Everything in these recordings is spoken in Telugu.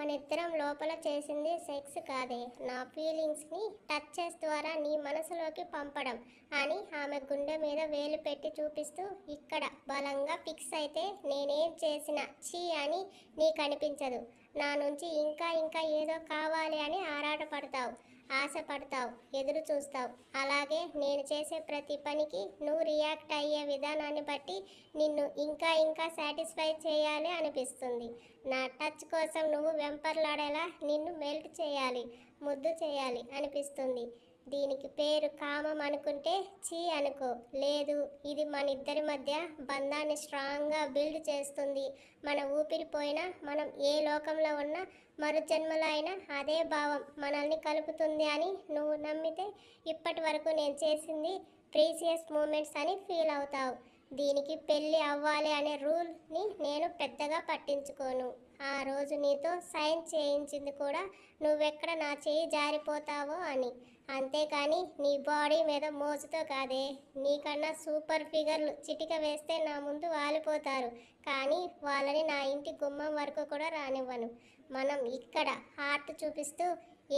మనిద్దరం లోపల చేసింది సెక్స్ కాదే, నా ఫీలింగ్స్ని టచెస్ ద్వారా నీ మనసులోకి పంపడం అని ఆమె గుండె మీద వేలు పెట్టి చూపిస్తూ, ఇక్కడ బలంగా ఫిక్స్ అయితే నేనేం చేసినా ఛీ అని నీకు అనిపించదు. నా నుంచి ఇంకా ఇంకా ఏదో కావాలి అని ఆరాటపడతావు, ఆశపడతావు, ఎదురు చూస్తావు. అలాగే నేను చేసే ప్రతి పనికి నువ్వు రియాక్ట్ అయ్యే విధానాన్ని బట్టి నిన్ను ఇంకా ఇంకా సాటిస్ఫై చేయాలి అనిపిస్తుంది. నా టచ్ కోసం నువ్వు వెంపర్లాడేలా నిన్ను మెల్ట్ చేయాలి, ముద్దు చేయాలి అనిపిస్తుంది. దీనికి పేరు కామం అనుకుంటే చీ అనుకో. లేదు, ఇది మన ఇద్దరి మధ్య బంధాన్ని స్ట్రాంగ్గా బిల్డ్ చేస్తుంది. మన ఊపిరిపోయినా, మనం ఏ లోకంలో ఉన్నా, మరు జన్మలో అయినా అదే భావం మనల్ని కలుపుతుంది అని నువ్వు నమ్మితే ఇప్పటి వరకు నేను చేసింది ప్రీసియస్ మూమెంట్స్ అని ఫీల్ అవుతావు. దీనికి పెళ్ళి అవ్వాలి అనే రూల్ని నేను పెద్దగా పట్టించుకోను. ఆ రోజు నీతో సైన్ చేయించింది కూడా నువ్వెక్కడ నా చేయి జారిపోతావో అని. అంతేకాని నీ బాడీ మీద మోజుతో కాదే. నీకన్నా సూపర్ ఫిగర్లు చిటిక వేస్తే నా ముందు వాలిపోతారు, కానీ వాళ్ళని నా ఇంటి గుమ్మం వరకు కూడా రానివ్వను. మనం ఇక్కడ హార్ట్ చూపిస్తూ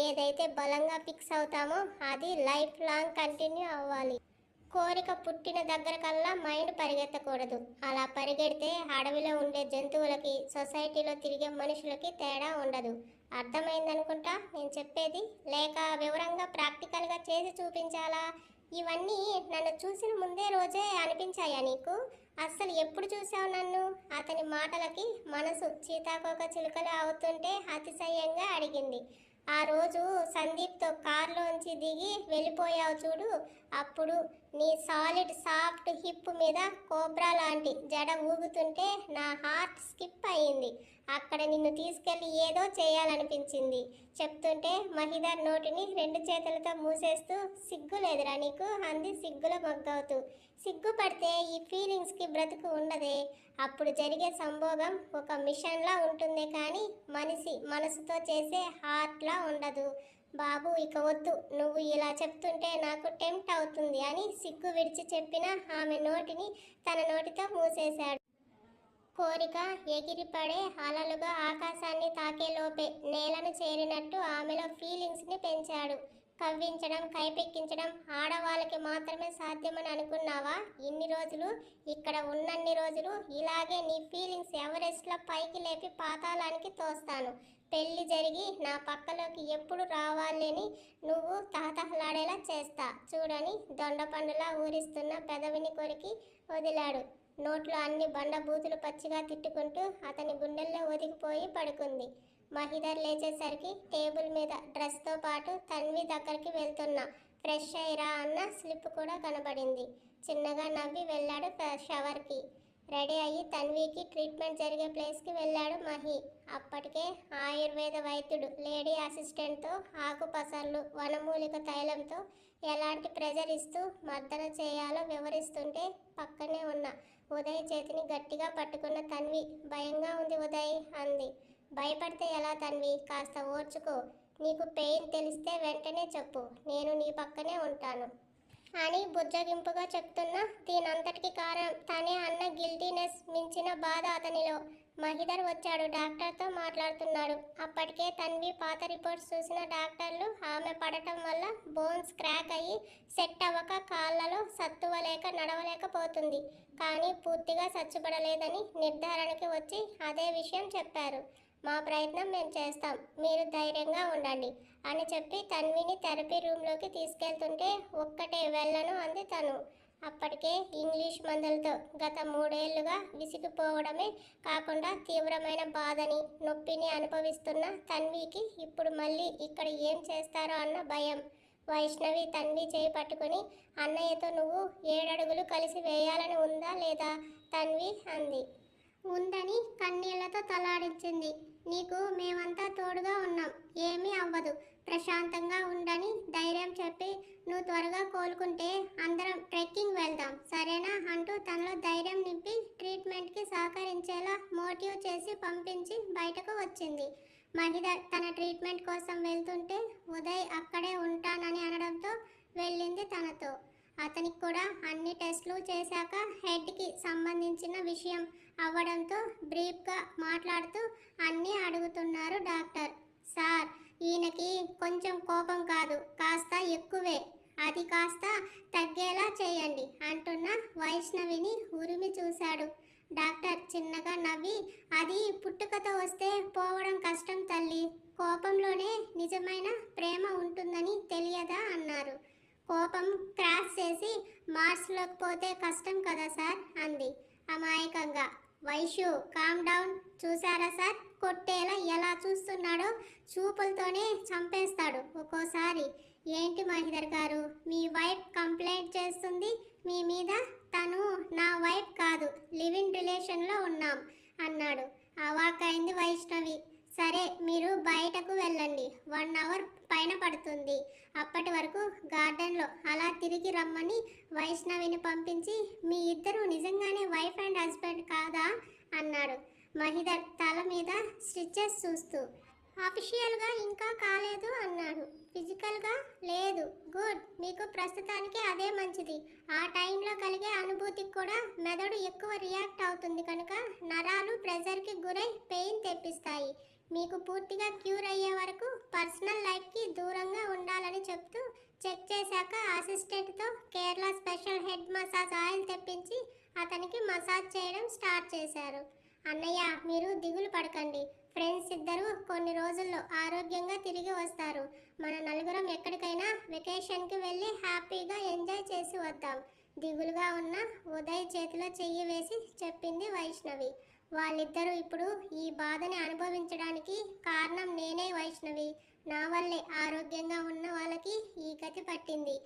ఏదైతే బలంగా ఫిక్స్ అవుతామో అది లైఫ్ లాంగ్ కంటిన్యూ అవ్వాలి. కోరిక పుట్టిన దగ్గర కల్లా మైండ్ పరిగెత్తకూడదు. అలా పరిగెడితే అడవిలో ఉండే జంతువులకి, సొసైటీలో తిరిగే మనుషులకి తేడా ఉండదు. అర్థమైందనుకుంటా నేను చెప్పేది, లేక వివరంగా ప్రాక్టికల్గా చేసి చూపించాలా? ఇవన్నీ నన్ను చూసిన ముందే రోజే అనిపించాయా నీకు? అస్సలు ఎప్పుడు చూసావు నన్ను? అతని మాటలకి మనసు సీతాకోక చిలుకలు అవుతుంటే అతిశయంగా అడిగింది. ఆ రోజు సందీప్తో కారులోంచి దిగి వెళ్ళిపోయావు చూడు, అప్పుడు నీ సాలిడ్ సాఫ్ట్ హిప్ మీద కోబ్రా లాంటి జడ ఊగుతుంటే నా హార్ట్ స్కిప్ అయ్యింది. అక్కడ నిన్ను తీసుకెళ్ళి ఏదో చేయాలనిపించింది. చెప్తుంటే మహిదర్ నోటిని రెండు చేతులతో మూసేస్తూ, సిగ్గు లేదురా నీకు అంది సిగ్గుల మొగ్గవుతూ. సిగ్గుపడితే ఈ ఫీలింగ్స్కి బ్రతుకు ఉండదే. అప్పుడు జరిగే సంభోగం ఒక మిషన్లా ఉంటుంది, కానీ మనిషి మనసుతో చేసే హార్ట్లా ఉండదు. బాబు ఇక వద్దు, నువ్వు ఇలా చెప్తుంటే నాకు టెంప్ట్ అవుతుంది అని సిగ్గు విడిచి చెప్పిన ఆమె నోటిని తన నోటితో మూసేశాడు. కోరిక ఎగిరిపడే అలలుగా ఆకాశాన్ని తాకేలోపే నేలను చేరినట్టు ఆమెలో ఫీలింగ్స్ని పెంచాడు. కవ్వించడం, కైపెక్కించడం ఆడవాళ్ళకి మాత్రమే సాధ్యమని అనుకున్నావా? ఇన్ని రోజులు ఇక్కడ ఉన్నన్ని రోజులు ఇలాగే నీ ఫీలింగ్స్ ఎవరెస్ట్లా పైకి లేపి పాతాళానికి తోస్తాను. పెళ్ళి జరిగి నా పక్కలోకి ఎప్పుడు రావాలని నువ్వు తహతహలాడేలా చేస్తా చూడని దొండపండులా ఊరిస్తున్న పెదవిని కొరికి వదిలాడు. నోట్లో అన్ని బండబూతులు పచ్చిగా తిట్టుకుంటూ అతని గుండెల్లో ఒదిగిపోయి పడుకుంది. మహిదర్ లేచేసరికి టేబుల్ మీద డ్రెస్తో పాటు తన్వి దగ్గరికి వెళ్తున్నా ఫ్రెష్ అయ్యిరా అన్న స్లిప్ కూడా కనబడింది. చిన్నగా నవ్వి వెళ్ళాడు షవర్కి. రెడీ అయ్యి తన్వికి ట్రీట్మెంట్ జరిగే ప్లేస్కి వెళ్ళాడు మహి. అప్పటికే ఆయుర్వేద వైద్యుడు లేడీ అసిస్టెంట్తో ఆకుపసర్లు, వనమూలిక తైలంతో ఎలాంటి ప్రెజర్ ఇస్తూ మర్దన చేయాలో వివరిస్తుంటే పక్కనే ఉన్న ఉదయ్ చేతిని గట్టిగా పట్టుకున్న తన్వి, భయంగా ఉంది ఉదయ్ అంది. భయపడితే ఎలా తన్వి, కాస్త ఓర్చుకో. నీకు పెయిన్ తెలిస్తే వెంటనే చెప్పు, నేను నీ పక్కనే ఉంటాను అని బుజ్జగింపుగా చెప్తున్నా దీనంతటికి కారణం తనే అన్న గిల్టీనెస్ మించిన బాధ అతనిలో. మహిదర్ వచ్చాడు, డాక్టర్తో మాట్లాడుతున్నాడు. అప్పటికే తన్వి పాత రిపోర్ట్స్ చూసిన డాక్టర్లు ఆమె పడటం వల్ల బోన్స్ క్రాక్ అయ్యి సెట్ అవ్వక కాళ్ళలో సత్తువ లేక నడవలేకపోతుంది, కానీ పూర్తిగా చచ్చుబడలేదని నిర్ధారణకి వచ్చి అదే విషయం చెప్పారు. మా ప్రయత్నం మేము చేస్తాం, మీరు ధైర్యంగా ఉండండి అని చెప్పి తన్విని థెరపీ రూమ్లోకి తీసుకెళ్తుంటే ఒక్కటే వెళ్ళను అంది తను. అప్పటికే ఇంగ్లీష్ మందులతో గత 3 ఏళ్లుగా విసిగిపోవడమే కాకుండా తీవ్రమైన బాధని, నొప్పిని అనుభవిస్తున్న తన్వికి ఇప్పుడు మళ్ళీ ఇక్కడ ఏం చేస్తారో అన్న భయం. వైష్ణవి తన్వి చేయి పట్టుకుని, అన్నయ్యతో నువ్వు 7 అడుగులు కలిసి వేయాలని ఉందా లేదా తన్వి అంది. ఉందని కన్నీళ్లతో తలాడించింది. నీకు మేమంతా తోడుగా ఉన్నాం, ఏమీ అవ్వదు, ప్రశాంతంగా ఉండని ధైర్యం చెప్పి నువ్వు త్వరగా కోలుకుంటే అందరం ట్రెక్కింగ్ వెళ్దాం సరేనా అంటూ తనలో ధైర్యం నింపి ట్రీట్మెంట్కి సహకరించేలా మోటివ్ చేసి పంపించి బయటకు వచ్చింది. మహిదర్ తన ట్రీట్మెంట్ కోసం వెళ్తుంటే ఉదయ్ అక్కడే ఉంటానని అనడంతో వెళ్ళింది తనతో. అతనికి కూడా అన్ని టెస్టులు చేశాక హెడ్కి సంబంధించిన విషయం అవ్వడంతో బ్రీఫ్గా మాట్లాడుతూ అన్నీ అడుగుతున్నారు డాక్టర్. అది కాస్త తగ్గేలా చేయండి అంటున్న వైష్ణవిని ఉరిమి చూశాడు. డాక్టర్ చిన్నగా నవ్వి, అది పుట్టుకతో వస్తే పోవడం కష్టం తల్లి. కోపంలోనే నిజమైన ప్రేమ ఉంటుందని తెలియదా అన్నారు. కోపం క్రాస్ చేసి మార్స్లోకి పోతే కష్టం కదా సార్ అంది అమాయకంగా. Vaishu calm down. చూసారా సార్, కొట్టేలా ఎలా చూస్తున్నాడో. చూపులతోనే చంపేస్తాడు ఒక్కోసారి. ఏంటి మహిదర్ గారు, మీ వైఫ్ కంప్లైంట్ చేస్తుంది మీ మీద. తను నా వైఫ్ కాదు, లివ్ ఇన్ రిలేషన్లో ఉన్నాం అన్నాడు. అవాకైంది వైష్ణవి. సరే, మీరు బయటకు వెళ్ళండి, 1 అవర్ పైన పడుతుంది. అప్పటి వరకు గార్డెన్లో అలా తిరిగి రమ్మని వైష్ణవిని పంపించి, మీ ఇద్దరు నిజంగానే వైఫ్ అండ్ హస్బెండ్ కాదా అన్నాడు మహిదర్ తల మీద స్టిచెస్ చూస్తూ. అఫీషియల్గా ఇంకా కాలేదు అన్నాడు. ఫిజికల్గా లేదు. గుడ్, మీకు ప్రస్తుతానికి అదే మంచిది. ఆ టైంలో కలిగే అనుభూతికి కూడా మెదడు ఎక్కువ రియాక్ట్ అవుతుంది కనుక నరాలు ప్రెజర్కి గురై పెయిన్ తెప్పిస్తాయి. మీకు పూర్తిగా క్యూర్ అయ్యే వరకు పర్సనల్ లైఫ్కి దూరంగా ఉండాలని చెప్తూ చెక్ చేశాక అసిస్టెంట్తో Kerala special head massage oil తెప్పించి అతనికి మసాజ్ చేయడం స్టార్ట్ చేశారు. అన్నయ్య, మీరు దిగులు పడకండి. ఫ్రెండ్స్ ఇద్దరు కొన్ని రోజుల్లో ఆరోగ్యంగా తిరిగి వస్తారు. మన నలుగురం ఎక్కడికైనా వెకేషన్కి వెళ్ళి హ్యాపీగా ఎంజాయ్ చేసి వద్దాం. దిగులుగా ఉన్న ఉదయ్ చేతిలో చెయ్యి వేసి చెప్పింది వైష్ణవి. వాళ్ళిద్దరూ ఇప్పుడు ఈ బాధని అనుభవించడానికి కారణం నేనే వైష్ణవి. నా వల్లే ఆరోగ్యంగా ఉన్న వాళ్ళకి ఈ గతి పట్టింది.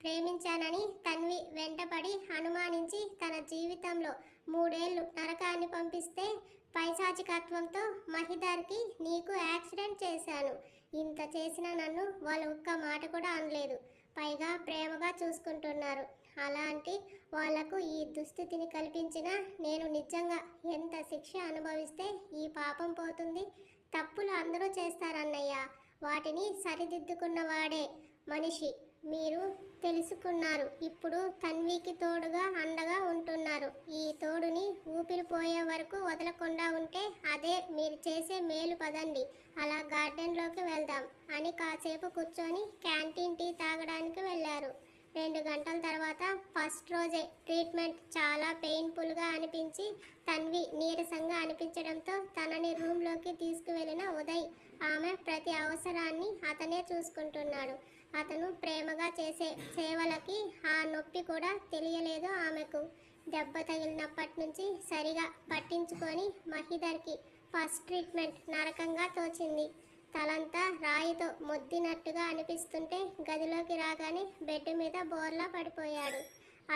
ప్రేమించానని తన్వి వెంటపడి అనుమానించి తన జీవితంలో 3 ఏళ్ళు నరకాన్ని పంపిస్తే పైశాచికత్వంతో మహిదార్కి నీకు యాక్సిడెంట్ చేశాను. ఇంత చేసిన నన్ను వాళ్ళు ఒక్క మాట కూడా అనలేదు. పైగా ప్రేమగా చూసుకుంటున్నారు. అలాంటి వాళ్లకు ఈ దుస్థితిని కల్పించిన నేను నిజంగా ఎంత శిక్ష అనుభవిస్తే ఈ పాపం పోతుంది. తప్పులు అందరూ చేస్తారన్నయ్య, వాటిని సరిదిద్దుకున్నవాడే మనిషి. మీరు తెలుసుకున్నారు. ఇప్పుడు తన్వికి తోడుగా అండగా ఉంటున్నారు. ఈ తోడుని ఊపిరిపోయే వరకు వదలకుండా ఉంటే అదే మీరు చేసే మేలు. పదండి, అలా గార్డెన్లోకి వెళ్దాం అని కాసేపు కూర్చొని క్యాంటీన్ టీ తాగడానికి వెళ్ళారు. 2 గంటల తర్వాత ఫస్ట్ రోజే ట్రీట్మెంట్ చాలా పెయిన్ఫుల్గా అనిపించి తన్వి నీరసంగా అనిపించడంతో తనని రూమ్లోకి తీసుకువెళ్ళిన ఉదయ్ ఆమె ప్రతి అవసరాన్ని అతనే చూసుకుంటున్నాడు. అతను ప్రేమగా చేసే సేవలకి ఆ నొప్పి కూడా తెలియలేదు ఆమెకు. దెబ్బ తగిలినప్పటి నుంచి సరిగా పట్టించుకొని మహిదర్కి ఫస్ట్ ట్రీట్మెంట్ నరకంగా తోచింది. తలంతా రాయితో మొద్దినట్టుగా అనిపిస్తుంటే గదిలోకి రాగానే బెడ్ మీద బోర్లా పడిపోయాడు.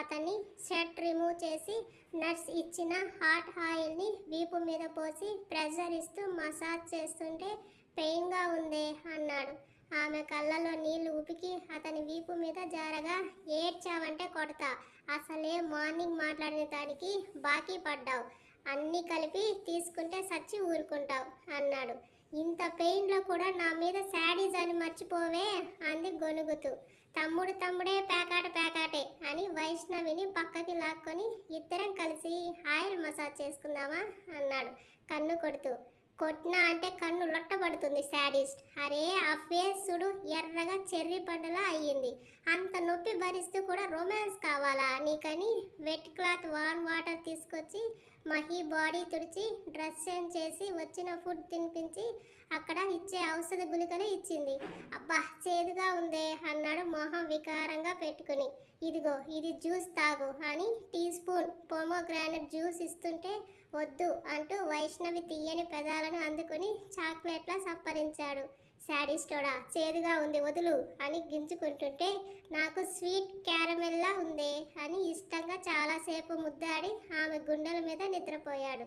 అతన్ని షర్ట్ రిమూవ్ చేసి నర్స్ ఇచ్చిన హాట్ ఆయిల్ని వీపు మీద పోసి ప్రెషర్ ఇస్తూ మసాజ్ చేస్తుంటే పెయిన్గా ఉందే అన్నాడు. ఆమె కళ్ళలో నీళ్లు ఉపికి అతని వీపు మీద జారగా, ఏడ్చావంటే కొడతా. అసలే మార్నింగ్ మాట్లాడిన దానికి బాకీ పడ్డావు. అన్నీ కలిపి తీసుకుంటే సచ్చి ఊరుకుంటావు అన్నాడు. ఇంత పెయిన్లో కూడా నా మీద శాడీజాన్ని మర్చిపోవే అంది గొనుగుతూ. తమ్ముడే పేకాటే అని వైష్ణవిని పక్కకి లాక్కొని ఇద్దరం కలిసి ఆయిల్ మసాజ్ చేసుకుందామా అన్నాడు కన్ను కొడుతూ. కొట్టినా అంటే కన్ను లొట్టబడుతుంది శాడిస్ట్. అరే, ఆ ఫేస్ చూడు, ఎర్రగా చెర్రీ పండులా అయ్యింది. అంత నొప్పి భరిస్తూ కూడా రొమాన్స్ కావాలా నీకని వెట్ క్లాత్ వార్మ్ వాటర్ తీసుకొచ్చి మహి బాడీ తుడిచి డ్రెస్ చేంజ్ చేసి వచ్చిన ఫుడ్ తినిపించి అక్కడ ఇచ్చే ఔషధ గుళికలు ఇచ్చింది. అబ్బా, చేదుగా ఉందే అన్నాడు మొహం వికారంగా పెట్టుకుని. ఇదిగో, ఇది జ్యూస్ తాగు అని టీ స్పూన్ పోమోగ్రానైట్ జ్యూస్ ఇస్తుంటే వద్దు అంటూ వైష్ణవి తీయని పెదాలను అందుకుని చాక్లెట్లా సప్పరించాడు. శాడిస్టోడా, చేదుగా ఉంది వదులు అని గింజుకుంటుంటే నాకు స్వీట్ క్యారమెల్లా ఉందే అని ఇష్టంగా చాలాసేపు ముద్దాడి ఆమె గుండెల మీద నిద్రపోయాడు.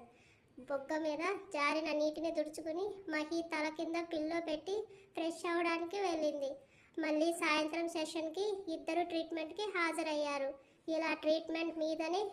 బొగ్గ మీద జారిన నీటిని తుడుచుకుని మహి తల కింద పిల్లో పెట్టి ఫ్రెష్ అవ్వడానికి వెళ్ళింది. మళ్ళీ సాయంత్రం సెషన్కి ఇద్దరు ట్రీట్మెంట్కి హాజరయ్యారు. ఇలా ట్రీట్మెంట్ మీదనే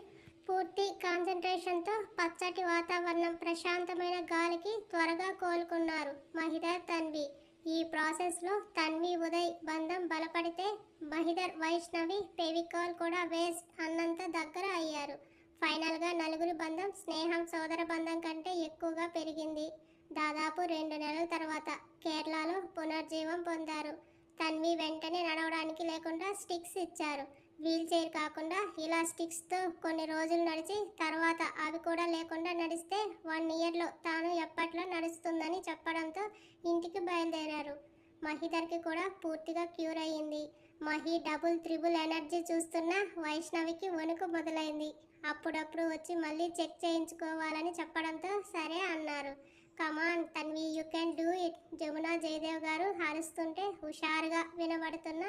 పూర్తి కాన్సన్ట్రేషన్తో పచ్చటి వాతావరణం, ప్రశాంతమైన గాలికి త్వరగా కోలుకున్నారు మహిదర్ తన్వి. ఈ ప్రాసెస్లో తన్వి ఉదయ్ బంధం బలపడితే మహిదర్ వైష్ణవి ఫెవికాల్ కూడా వేస్ట్ అన్నంత దగ్గర అయ్యారు. ఫైనల్గా నలుగురి బంధం స్నేహం, సోదర బంధం కంటే ఎక్కువగా పెరిగింది. దాదాపు 2 నెలల తర్వాత కేరళలో పునర్జీవం పొందారు. తన్వి వెంటనే నడవడానికి లేకుండా స్టిక్స్ ఇచ్చారు. వీల్ చైర్ కాకుండా ఇలా స్టిక్స్తో కొన్ని రోజులు నడిచి తర్వాత అవి కూడా లేకుండా నడిస్తే 1 ఇయర్లో తాను ఎప్పట్లో నడుస్తుందని చెప్పడంతో ఇంటికి బయలుదేరారు. మహిధర్కి కూడా పూర్తిగా క్యూర్ అయ్యింది. మహి డబుల్ త్రిబుల్ ఎనర్జీ చూస్తున్న వైష్ణవికి వణుకు మొదలైంది. అప్పుడప్పుడు వచ్చి మళ్ళీ చెక్ చేయించుకోవాలని చెప్పడంతో సరే అన్నారు. Come on Tanvi, you can do it, Jamuna Jayadev గారు అరుస్తుంటే హుషారుగా వినబడుతున్న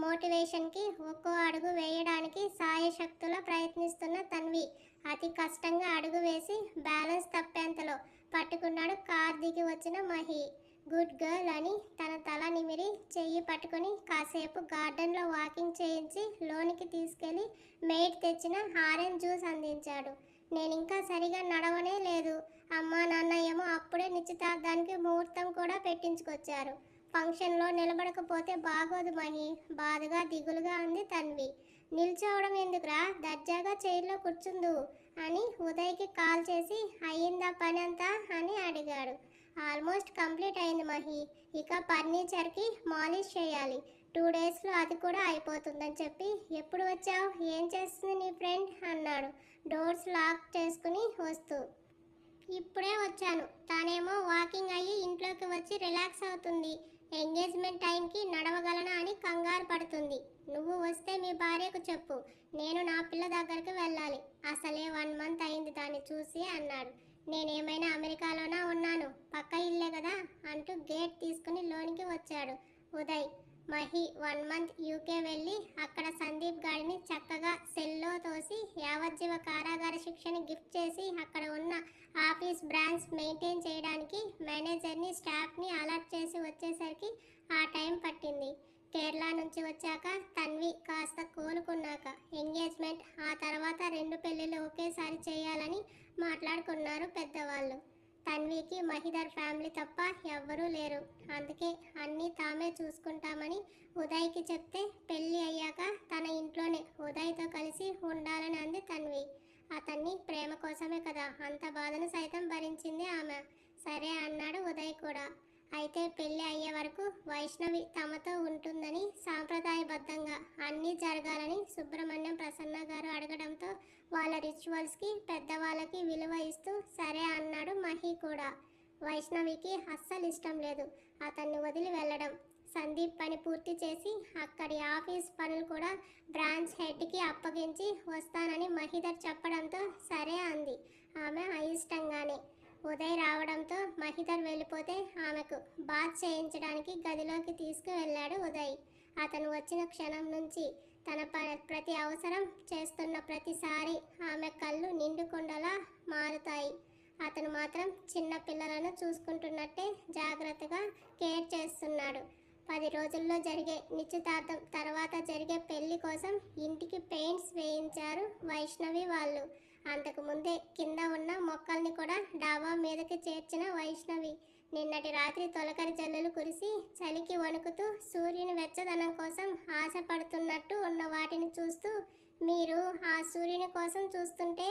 మోటివేషన్కి ఒక్కో అడుగు వేయడానికి సాయశక్తులా ప్రయత్నిస్తున్న తన్వి అతి కష్టంగా అడుగు వేసి బ్యాలెన్స్ తప్పేంతలో పట్టుకున్నాడు కార్ దిగి వచ్చిన మహి. గుడ్ గర్ల్ అని తన తల నిమిరి చెయ్యి పట్టుకుని కాసేపు గార్డెన్లో వాకింగ్ చేయించి లోనికి తీసుకెళ్లి మేడ్ తెచ్చిన ఆరెంజ్ జ్యూస్ అందించాడు. నేనింకా సరిగా నడవనే లేదు. అమ్మా నాన్న ఏమో అప్పుడే నిశ్చితార్థానికి ముహూర్తం కూడా పెట్టించుకొచ్చారు. ఫంక్షన్లో నిలబడకపోతే బాగోదు మహి, బాధగా దిగులుగా అంది తన్వి. నిల్చోవడం ఎందుకురా, దర్జాగా చైర్లో కూర్చుందు అని ఉదయ్కి కాల్ చేసి అయ్యిందా పని అంతా అని అడిగాడు. ఆల్మోస్ట్ కంప్లీట్ అయింది మహి, ఇక ఫర్నిచర్కి మాలిష్ చేయాలి. 2 డేస్లో అది కూడా అయిపోతుందని చెప్పి ఎప్పుడు వచ్చావు, ఏం చేస్తుంది నీ ఫ్రెండ్ అన్నాడు డోర్స్ లాక్ చేసుకుని వస్తూ. ఇప్పుడే వచ్చాను. తానేమో వాకింగ్ అయ్యి ఇంట్లోకి వచ్చి రిలాక్స్ అవుతుంది. ఎంగేజ్మెంట్ టైంకి నడవగలనా అని కంగారు పడుతుంది. నువ్వు వస్తే మీ భార్యకు చెప్పు, నేను నా పిల్ల దగ్గరికి వెళ్ళాలి. అసలే 1 మంత్ అయింది దాన్ని చూసి అన్నాడు. నేనేమైనా అమెరికాలోనా ఉన్నాను, పక్క ఇల్లే కదా అంటూ గేట్ తీసుకుని లోనికి వచ్చాడు ఉదయ్. మహి 1 మంత్ యూకే వెళ్ళి అక్కడ సందీప్ గాడిని చక్కగా సెల్లో తోసి యావజ్జీవ కారాగార శిక్షని గిఫ్ట్ చేసి అక్కడ ఉన్న ఆఫీస్ బ్రాంచ్ మెయింటైన్ చేయడానికి మేనేజర్ని స్టాఫ్ని అలర్ట్ చేసి వచ్చేసరికి ఆ టైం పట్టింది. కేరళ నుంచి వచ్చాక తన్వి కాస్త కోలుకున్నాక ఎంగేజ్మెంట్, ఆ తర్వాత 2 పెళ్ళిళ్ళు ఒకేసారి చేయాలని మాట్లాడుకున్నారు పెద్దవాళ్ళు. తన్వికి మహిధర్ ఫ్యామిలీ తప్ప ఎవ్వరూ లేరు. అందుకే అన్నీ తామే చూసుకుంటామని ఉదయ్కి చెప్తే పెళ్ళి అయ్యాక తన ఇంట్లోనే ఉదయ్తో కలిసి ఉండాలని అంది తన్వి. అతన్ని ప్రేమ కోసమే కదా అంత బాధను సైతం భరించింది ఆమె. సరే అన్నాడు ఉదయ్ కూడా. అయితే పెళ్ళి అయ్యే వరకు వైష్ణవి తమతో ఉంటుందని సాంప్రదాయబద్ధంగా అన్నీ జరగాలని సుబ్రహ్మణ్యం ప్రసన్న గారు అడగడంతో వాళ్ళ రిచువల్స్కి పెద్దవాళ్ళకి విలువ ఇస్తూ సరే అన్నాడు మహి కూడా. వైష్ణవికి అస్సలు ఇష్టం లేదు అతన్ని వదిలి వెళ్ళడం. సందీప్ పని పూర్తి చేసి అక్కడి ఆఫీస్ పనులు కూడా బ్రాంచ్ హెడ్కి అప్పగించి వస్తానని మహిధర్ చెప్పడంతో సరే అంది ఆమె అయిష్టంగానే. ఉదయ్ రావడంతో మహిధర్ వెళ్ళిపోతే ఆమెకు బాత్ చేయించడానికి గదిలోకి తీసుకువెళ్ళాడు ఉదయ్. అతను వచ్చిన క్షణం నుంచి తన ప్రతి అవసరం చేస్తున్న ప్రతిసారి ఆమె కళ్ళు నిండుకుండలా మారుతాయి. అతను మాత్రం చిన్న పిల్లలను చూసుకుంటున్నట్టే జాగ్రత్తగా కేర్ చేస్తున్నాడు. 10 రోజుల్లో జరిగే నిశ్చితార్థం తర్వాత జరిగే పెళ్లి కోసం ఇంటికి పెయింట్స్ వేయించారు వైష్ణవి వాళ్ళు. అంతకు ముందే కింద ఉన్న మొక్కల్ని కూడా డాబా మీదకి చేర్చిన వైష్ణవి నిన్నటి రాత్రి తొలకరి జల్లులు కురిసి చలికి వణుకుతూ సూర్యుని వెచ్చదనం కోసం ఆశపడుతున్నట్టు ఉన్న వాటిని చూస్తూ, మీరు ఆ సూర్యుని కోసం చూస్తుంటే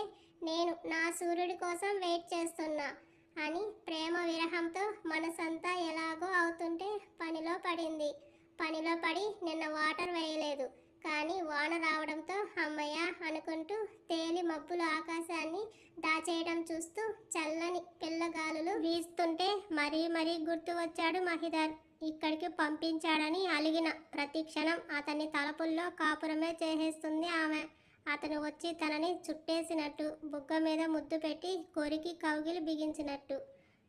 నేను నా సూర్యుడి కోసం వెయిట్ చేస్తున్నా అని ప్రేమ విరహంతో మనసంతా ఎలాగో అవుతుంటే పనిలో పడింది. పనిలో పడి నిన్న వాటర్ వేయలేదు, కానీ వాన రావడంతో అమ్మయ్య అనుకుంటూ తేలి మబ్బుల ఆకాశాన్ని దాచేయడం చూస్తూ చల్లని పిల్లగాలులు వీస్తుంటే మరీ గుర్తు వచ్చాడు మహిధర్. ఇక్కడికి పంపించాడని అలిగిన ప్రతి క్షణం అతని తలపుల్లో కాపురమే చేసేస్తుంది ఆమె. అతను వచ్చి తనని చుట్టేసినట్టు, బుగ్గ మీద ముద్దు పెట్టి కొరికి కౌగిలి బిగించినట్టు.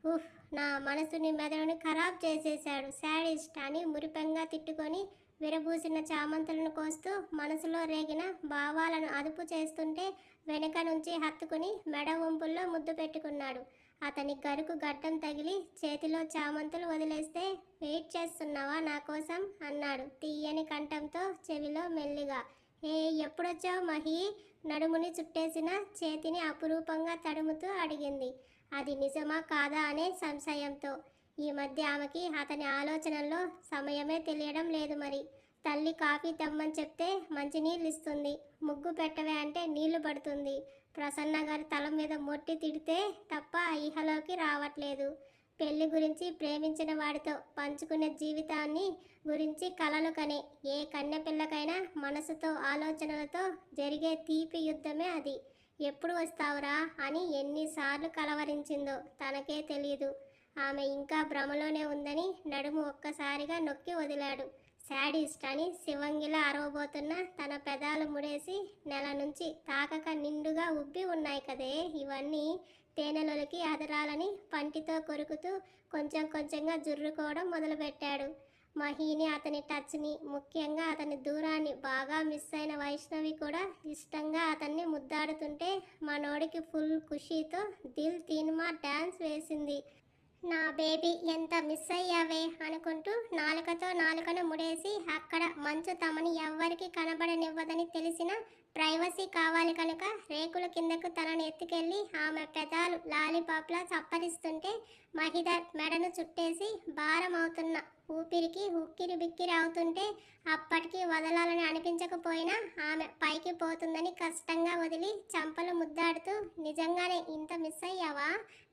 ఉఫ్, నా మనసుని మెదడుని ఖరాబ్ చేసేశాడు శాడిస్ట్ అని మురిపెంగా తిట్టుకొని విరబూసిన చామంతులను కోస్తూ మనసులో రేగిన భావాలను అదుపు చేస్తుంటే వెనుక నుంచి హత్తుకుని మెడ వంపుల్లో ముద్దు పెట్టుకున్నాడు. అతని గరుకు గడ్డం తగిలి చేతిలో చామంతులు వదిలేస్తే వెయిట్ చేస్తున్నావా నా కోసం అన్నాడు తీయని కంఠంతో చెవిలో మెల్లిగా. ఎప్పుడొచ్చావు మహి? నడుముని చుట్టేసిన చేతిని అపురూపంగా తడుముతూ అడిగింది. అది నిజమా కాదా అనే సంశయంతో. ఈ మధ్య ఆమెకి అతని ఆలోచనల్లో సమయమే తెలియడం లేదు. మరి తల్లి కాఫీ తెమ్మని చెప్తే మంచినీళ్ళు ఇస్తుంది, ముగ్గు పెట్టవే అంటే నీళ్లు పడుతుంది, ప్రసన్న గారి తల మీద మొట్టి తిడితే తప్ప ఇహలోకి రావట్లేదు, పెళ్లి గురించి ప్రేమించిన వాడితో పంచుకునే జీవితాన్ని గురించి కలలు కనే ఏ కన్నెపిల్లకైనా మనసుతో ఆలోచనలతో జరిగే తీపి యుద్ధమే అది. ఎప్పుడు వస్తావురా అని ఎన్నిసార్లు కలవరించిందో తనకే తెలియదు. ఆమె ఇంకా భ్రమలోనే ఉందని నడుము ఒక్కసారిగా నొక్కి వదిలాడు. శాడిస్ట్ అని శివంగిలా అరవబోతున్న తన పెదాలు ముడేసి నెల నుంచి తాకక నిండుగా ఉబ్బి ఉన్నాయి కదే ఇవన్నీ. తేనెలొలికి అదరాలని పంటితో కొరుకుతూ కొంచెం కొంచెంగా జుర్రుకోవడం మొదలుపెట్టాడు. మహీని అతని టచ్ని, ముఖ్యంగా అతని దూరాన్ని బాగా మిస్ అయిన వైష్ణవి కూడా ఇష్టంగా అతన్ని ముద్దాడుతుంటే మనోడికి ఫుల్ ఖుషీతో దిల్ తీన్మా డ్యాన్స్ వేసింది. నా బేబీ ఎంత మిస్ అయ్యావే అనుకుంటూ నాలుకతో నాలుకను ముడేసి అక్కడ మంచు తమని ఎవ్వరికి కనబడనివ్వదని తెలిసిన ప్రైవసీ కావాలి కనుక రేకుల కిందకు తనను ఎత్తుకెళ్ళి ఆమె పెదాలు లాలీపాప్లా చప్పరిస్తుంటే మహిదర్ మెడను చుట్టేసి భారం అవుతున్న ఊపిరికి ఉక్కిరి బిక్కిరి అవుతుంటే అప్పటికి వదలాలని అనిపించకపోయినా ఆమె పైకి పోతుందని కష్టంగా వదిలి చంపలు ముద్దాడుతూ నిజంగానే ఇంత మిస్ అయ్యావా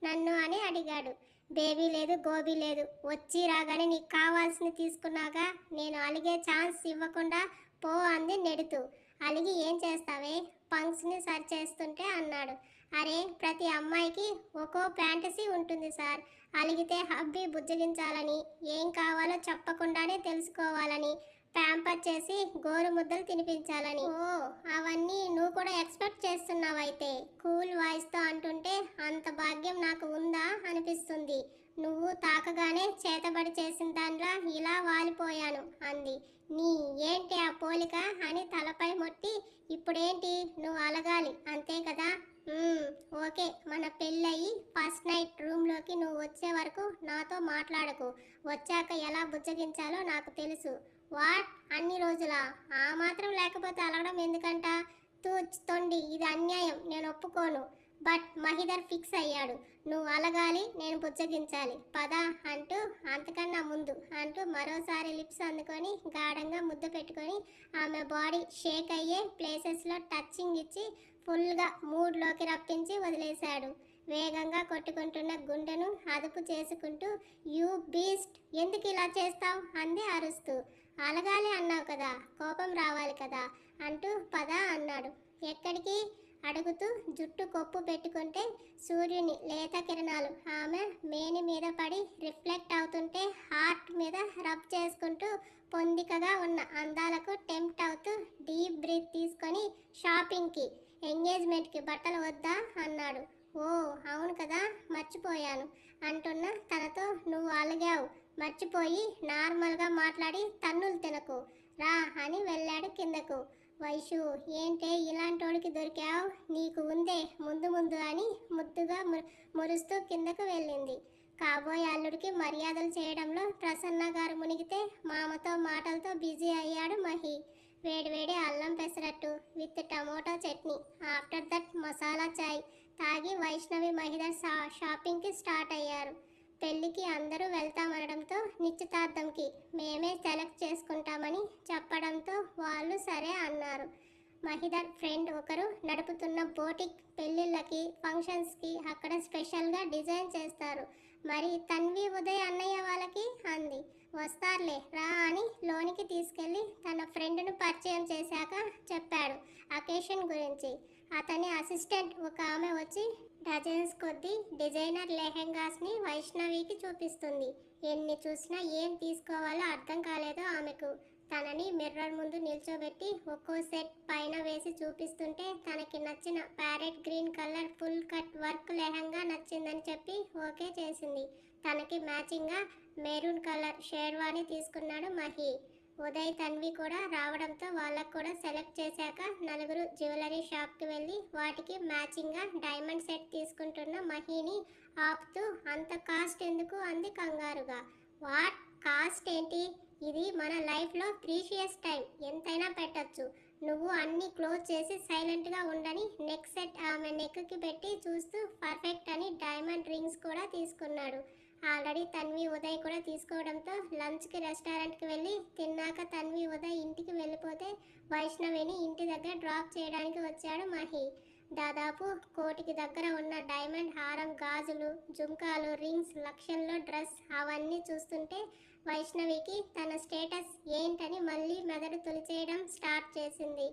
నన్ను అని అడిగాడు. బేబీ లేదు గోబీ లేదు, వచ్చి రాగానే నీకు కావాల్సింది తీసుకున్నాగా నేను అలిగే ఛాన్స్ ఇవ్వకుండా పో అంది నెడుతూ. అలిగి ఏం చేస్తావే పంక్స్ని సర్చ్ చేస్తుంటే అన్నాడు. అరే ప్రతి అమ్మాయికి ఒక్కో ఫ్యాంటసీ ఉంటుంది సార్. అలిగితే హబ్బీ బుజ్జగించాలని, ఏం కావాలో చెప్పకుండానే తెలుసుకోవాలని, ప్యాంపర్ చేసి గోరు ముద్దలు తినిపించాలని. ఓ అవన్నీ నువ్వు కూడా ఎక్స్పెక్ట్ చేస్తున్నావైతే కూల్ వాయిస్తో అంటుంటే అంత భాగ్యం నాకు ఉందా అనిపిస్తుంది. నువ్వు తాకగానే చేతబడి చేసిన దానిలా ఇలా వాలిపోయాను అంది. నీ ఏంటి ఆ పోలిక అని తలపై మొట్టి ఇప్పుడేంటి నువ్వు అలగాలి అంతే కదా. ఓకే మన పెళ్ళయి ఫస్ట్ నైట్ రూమ్లోకి నువ్వు వచ్చే వరకు నాతో మాట్లాడకు. వచ్చాక ఎలా బుజ్జగించాలో నాకు తెలుసు. వాట్ అన్ని రోజులా? ఆ మాత్రం లేకపోతే అలగడం ఎందుకంట? తూచ్ తొండి ఇది అన్యాయం, నేను ఒప్పుకోను. బట్ మహిదర్ ఫిక్స్ అయ్యాడు. నువ్వు అలగాలి, నేను బుజ్జగించాలి పద అంటూ అంతకన్నా ముందు అంటూ మరోసారి లిప్స్ అందుకొని గాఢంగా ముద్దు పెట్టుకొని ఆమె బాడీ షేక్ అయ్యే ప్లేసెస్లో టచ్చింగ్ ఇచ్చి ఫుల్గా మూడ్లోకి రప్పించి వదిలేశాడు. వేగంగా కొట్టుకుంటున్న గుండెను అదుపు చేసుకుంటూ యూ బీస్ట్ ఎందుకు ఇలా చేస్తావు అంది అరుస్తూ. అలగాలి అన్నావు కదా, కోపం రావాలి కదా అంటూ పద అన్నాడు. ఎక్కడికి అడుగుతూ జుట్టు కొప్పు పెట్టుకుంటే సూర్యుని లేత కిరణాలు ఆమె మేని మీద పడి రిఫ్లెక్ట్ అవుతుంటే హార్ట్ మీద రబ్ చేసుకుంటూ పొందికగా ఉన్న అందాలకు టెంప్ట్ అవుతూ డీప్ బ్రీత్ తీసుకొని షాపింగ్కి, ఎంగేజ్మెంట్కి బట్టలు వద్దా అన్నాడు. ఓ అవును కదా మర్చిపోయాను అంటున్న తనతో నువ్వు అలిగావు మర్చిపోయి నార్మల్గా మాట్లాడి తన్నులు తినకు రా అని వెళ్ళాడు కిందకు. వైషు ఏంటే ఇలాంటోడికి దొరికావు, నీకు ఉందే ముందు ముందు అని ముద్దుగా మురుస్తూ కిందకు వెళ్ళింది. కాబోయే అల్లుడికి మర్యాదలు చేయడంలో ప్రసన్న గారు మునిగితే మామతో మాటలతో బిజీ అయ్యాడు మహి. వేడివేడి అల్లం pesarattu with tomato chutney, after that masala chai తాగి వైష్ణవి మహిదర్ షాపింగ్కి స్టార్ట్ అయ్యారు. పెళ్ళికి అందరూ వెళ్తామనడంతో నిశ్చితార్థంకి మేమే సెలెక్ట్ చేసుకుంటామని చెప్పడంతో వాళ్ళు సరే అన్నారు. మహిదర్ ఫ్రెండ్ ఒకరు నడుపుతున్న బోటిక్ పెళ్ళిళ్ళకి ఫంక్షన్స్కి అక్కడ స్పెషల్గా డిజైన్ చేస్తారు. మరి తన్వి ఉదయ్ అన్నయ్య వాళ్ళకి అంది. వస్తారులే రా అని లోనికి తీసుకెళ్ళి తన ఫ్రెండ్ను పరిచయం చేశాక చెప్పాడు అకేషన్ గురించి. అతని అసిస్టెంట్ ఒక ఆమె వచ్చి డజన్స్ కొద్దీ డిజైనర్ లెహెంగాస్ని వైష్ణవికి చూపిస్తుంది. ఎన్ని చూసినా ఏం తీసుకోవాలో అర్థం కాలేదో ఆమెకు. తనని మిర్రర్ ముందు నిల్చోబెట్టి ఒక్కో సెట్ పైన వేసి చూపిస్తుంటే తనకి నచ్చిన parrot green colour full cut work lehenga నచ్చిందని చెప్పి ఓకే చేసింది. తనకి మ్యాచింగ్గా మెరూన్ కలర్ షేర్వాణి తీసుకున్నాడు మహి. ఉదయ్ తన్వి కూడా రావడంతో వాళ్ళకు కూడా సెలెక్ట్ చేశాక నలుగురు జ్యువెలరీ షాప్కి వెళ్ళి వాటికి మ్యాచింగ్గా డైమండ్ సెట్ తీసుకుంటున్న మహిని ఆపుతూ అంత కాస్ట్ ఎందుకు అంది కంగారుగా. వాట్ కాస్ట్ ఏంటి, ఇది మన లైఫ్లో ప్రీషియస్ టైం, ఎంతైనా పెట్టచ్చు. నువ్వు అన్నీ క్లోజ్ చేసి సైలెంట్గా ఉండని నెక్ సెట్ ఆమె నెక్కి పెట్టి చూస్తూ పర్ఫెక్ట్ అని డైమండ్ రింగ్స్ కూడా తీసుకున్నాడు. ఆల్రెడీ తన్వి ఉదయ్ కూడా తీసుకోవడంతో లంచ్కి రెస్టారెంట్కి వెళ్ళి తిన్నాక తన్వి ఉదయ్ ఇంటికి వెళ్ళిపోతే వైష్ణవిని ఇంటి దగ్గర డ్రాప్ చేయడానికి వచ్చాడు మహి. దాదాపు కోటికి దగ్గర ఉన్న డైమండ్ హారం, గాజులు, జుంకాలు, రింగ్స్, లక్షల్లో డ్రెస్ అవన్నీ చూస్తుంటే వైష్ణవికి తన స్టేటస్ ఏంటని మళ్ళీ మెదడు తొలిచేయడం స్టార్ట్ చేసింది.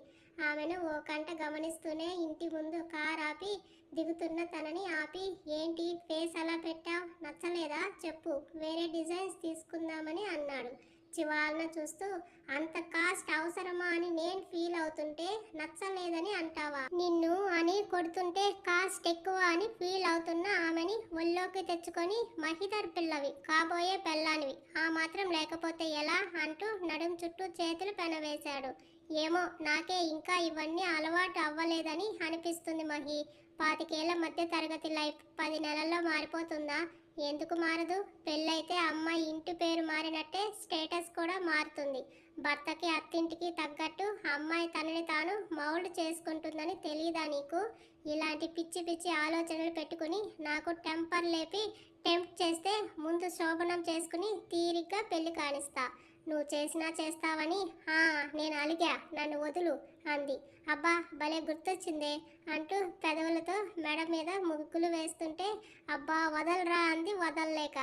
ఆమెను ఓ కంట గమనిస్తూనే ఇంటి ముందు కార్ ఆపి దిగుతున్న తనని ఆపి, ఏంటి ఫేస్ అలా పెట్టావు, నచ్చలేదా చెప్పు, వేరే డిజైన్స్ తీసుకుందామని అన్నాడు చివాలన చూస్తూ. అంత కాస్ట్ అవసరమా అని నేను ఫీల్ అవుతుంటే నచ్చలేదని అంటావా, నిన్ను అని కొడుతుంటే కాస్ట్ ఎక్కువ అని ఫీల్ అవుతున్న ఆమెని ఒళ్ళోకి తెచ్చుకొని మహిదర్ పిల్లవి, కాబోయే పెళ్ళానివి, ఆ మాత్రం లేకపోతే ఎలా అంటూ నడుం చుట్టూ చేతులు పెనవేశాడు. ఏమో నాకే ఇంకా ఇవన్నీ అలవాటు అవ్వలేదని అనిపిస్తుంది మహి. 25 మధ్య తరగతి లైఫ్ 10 నెలల్లో మారిపోతుందా? ఎందుకు మారదు? పెళ్ళైతే అమ్మాయి ఇంటి పేరు మారినట్టే స్టేటస్ కూడా మారుతుంది. భర్తకి అత్తింటికి తగ్గట్టు అమ్మాయి తనని తాను మౌల్డ్ చేసుకుంటుందని తెలియదా నీకు? ఇలాంటి పిచ్చి పిచ్చి ఆలోచనలు పెట్టుకుని నాకు టెంపర్ లేపి టెంప్ట్ చేస్తే ముందు శోభనం చేసుకుని తీరిగ్గా పెళ్లి కానిస్తా. నువ్వు చేసినా చేస్తావని నేను అలిగా, నన్ను వదులు అంది. అబ్బా భలే గుర్తొచ్చిందే అంటూ పెదవులతో మెడ మీద ముగ్గులు వేస్తుంటే అబ్బా వదలరా అంది వదల్లేక.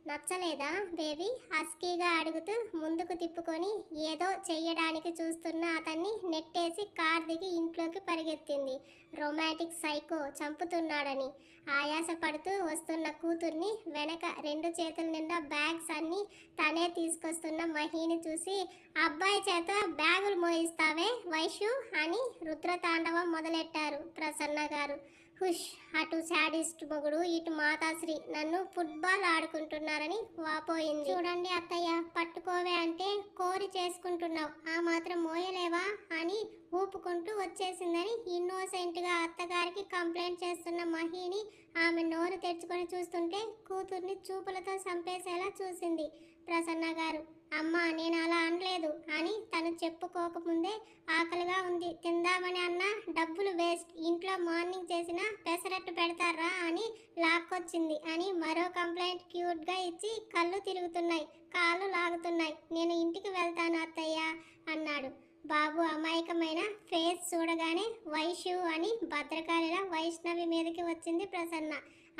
నచ్చలేదా బేబీ? హస్కీగా అడుగుతూ ముందుకు తిప్పుకొని ఏదో చెయ్యడానికి చూస్తున్న అతన్ని నెట్టేసి కార్ దిగి ఇంట్లోకి పరిగెత్తింది. రొమాంటిక్ సైకో చంపుతున్నాడని ఆయాస పడుతూ వస్తున్న కూతుర్ని వెనక 2 చేతుల నిండా బ్యాగ్స్ అన్ని తనే తీసుకొస్తున్న మహిని చూసి, అబ్బాయి చేత బ్యాగులు మోయిస్తావే వైషు అని రుద్రతాండవం మొదలెట్టారు ప్రసన్న గారు. హుష్, అటు శాడిస్ట్ మొగుడు, ఇటు మాతాశ్రీ నన్ను ఫుట్బాల్ ఆడుకుంటున్నారని వాపోయింది. చూడండి అత్తయ్య, పట్టుకోవే అంటే కోరి చేసుకుంటున్నావు, ఆ మాత్రం మోయలేవా అని ఊపుకుంటూ వచ్చేసిందని ఇన్నోసెంట్గా అత్తగారికి కంప్లైంట్ చేస్తున్న మహిని ఆమె నోరు తెరుచుకొని చూస్తుంటే కూతుర్ని చూపులతో చంపేసేలా చూసింది ప్రసన్న గారు. అమ్మ నేను అలా అనలేదు అని తను చెప్పుకోకముందే ఆకలిగా ఉంది, తిందామని అన్నా డబ్బులు వేస్ట్, ఇంట్లో మార్నింగ్ చేసిన పెసరట్టు పెడతారా అని లాక్కొచ్చింది అని మరో కంప్లైంట్ క్యూట్గా ఇచ్చి కళ్ళు తిరుగుతున్నాయి, కాళ్ళు లాగుతున్నాయి, నేను ఇంటికి వెళ్తాను అత్తయ్య అన్నాడు. బాబు అమాయకమైన ఫేస్ చూడగానే వైషు అని భద్రకాళిలా వైష్ణవి మీదకి వచ్చింది ప్రసన్న.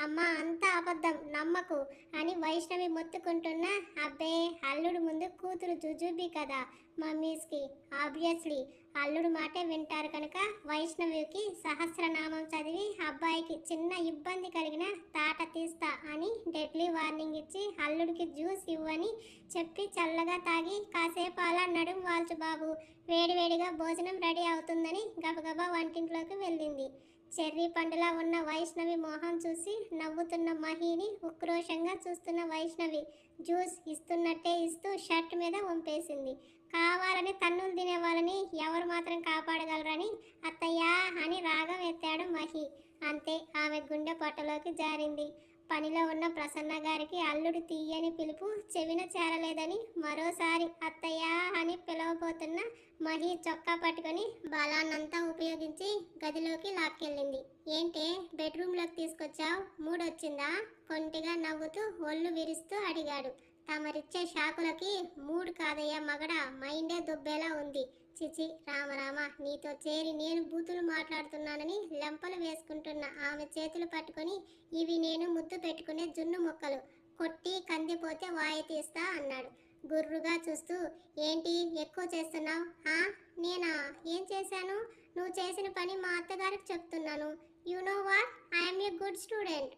అమ్మ అంతా అబద్ధం నమ్మకు అని వైష్ణవి మొత్తుకుంటున్నా, అబ్బే అల్లుడు ముందు కూతురు జుజుబీ కదా మమ్మీస్కి, ఆబ్వియస్లీ అల్లుడు మాటే వింటారు కనుక వైష్ణవికి సహస్రనామం చదివి అబ్బాయికి చిన్న ఇబ్బంది కలిగిన తాట తీస్తా అని డెడ్లీ వార్నింగ్ ఇచ్చి అల్లుడికి జ్యూస్ ఇవ్వని చెప్పి చల్లగా తాగి కాసేపు అలా నడుం వాల్చు బాబు, వేడివేడిగా భోజనం రెడీ అవుతుందని గబగబా వంటింట్లోకి వెళ్ళింది. చెర్రీ పండులా ఉన్న వైష్ణవి మొహం చూసి నవ్వుతున్న మహిని ఉక్రోషంగా చూస్తున్న వైష్ణవి జ్యూస్ ఇస్తున్నట్టే ఇస్తూ షర్ట్ మీద వంపేసింది. కావాలని తన్నులు తినే వాళ్ళని ఎవరు మాత్రం కాపాడగలరని అత్తయ్యా అని రాగం ఎత్తాడు మహి. అంతే, ఆమె గుండె పొట్టలోకి జారింది. పనిలో ఉన్న ప్రసన్న గారికి అల్లుడు తీయని పిలుపు చెవిన చేరలేదని మరోసారి అత్తయ్య అని పిలవబోతున్న మహి చొక్కా పట్టుకొని బలాన్నంతా ఉపయోగించి గదిలోకి లాక్కెళ్ళింది. ఏంటే బెడ్రూమ్లోకి తీసుకొచ్చావు, మూడొచ్చిందా? కొంటిగా నవ్వుతూ ఒళ్ళు విరుస్తూ అడిగాడు. తమరిచ్చే షాకులకి మూడు కాదయ్యా మగడా, మైండే దుబ్బేలా ఉంది. చిచి రామరామ, నీతో చేరి నేను బూతులు మాట్లాడుతున్నానని లెంపలు వేసుకుంటున్న ఆమె చేతులు పట్టుకొని, ఇవి నేను ముద్దు పెట్టుకునే జున్ను మొక్కలు, కొట్టి కందిపోతే వాయి తీస్తా అన్నాడు గుర్రుగా చూస్తూ. ఏంటి ఎక్కువ చేస్తున్నావు? నేనా ఏం చేశాను? నువ్వు చేసిన పని మా అత్తగారికి చెప్తున్నాను. You know what, I'm a good student.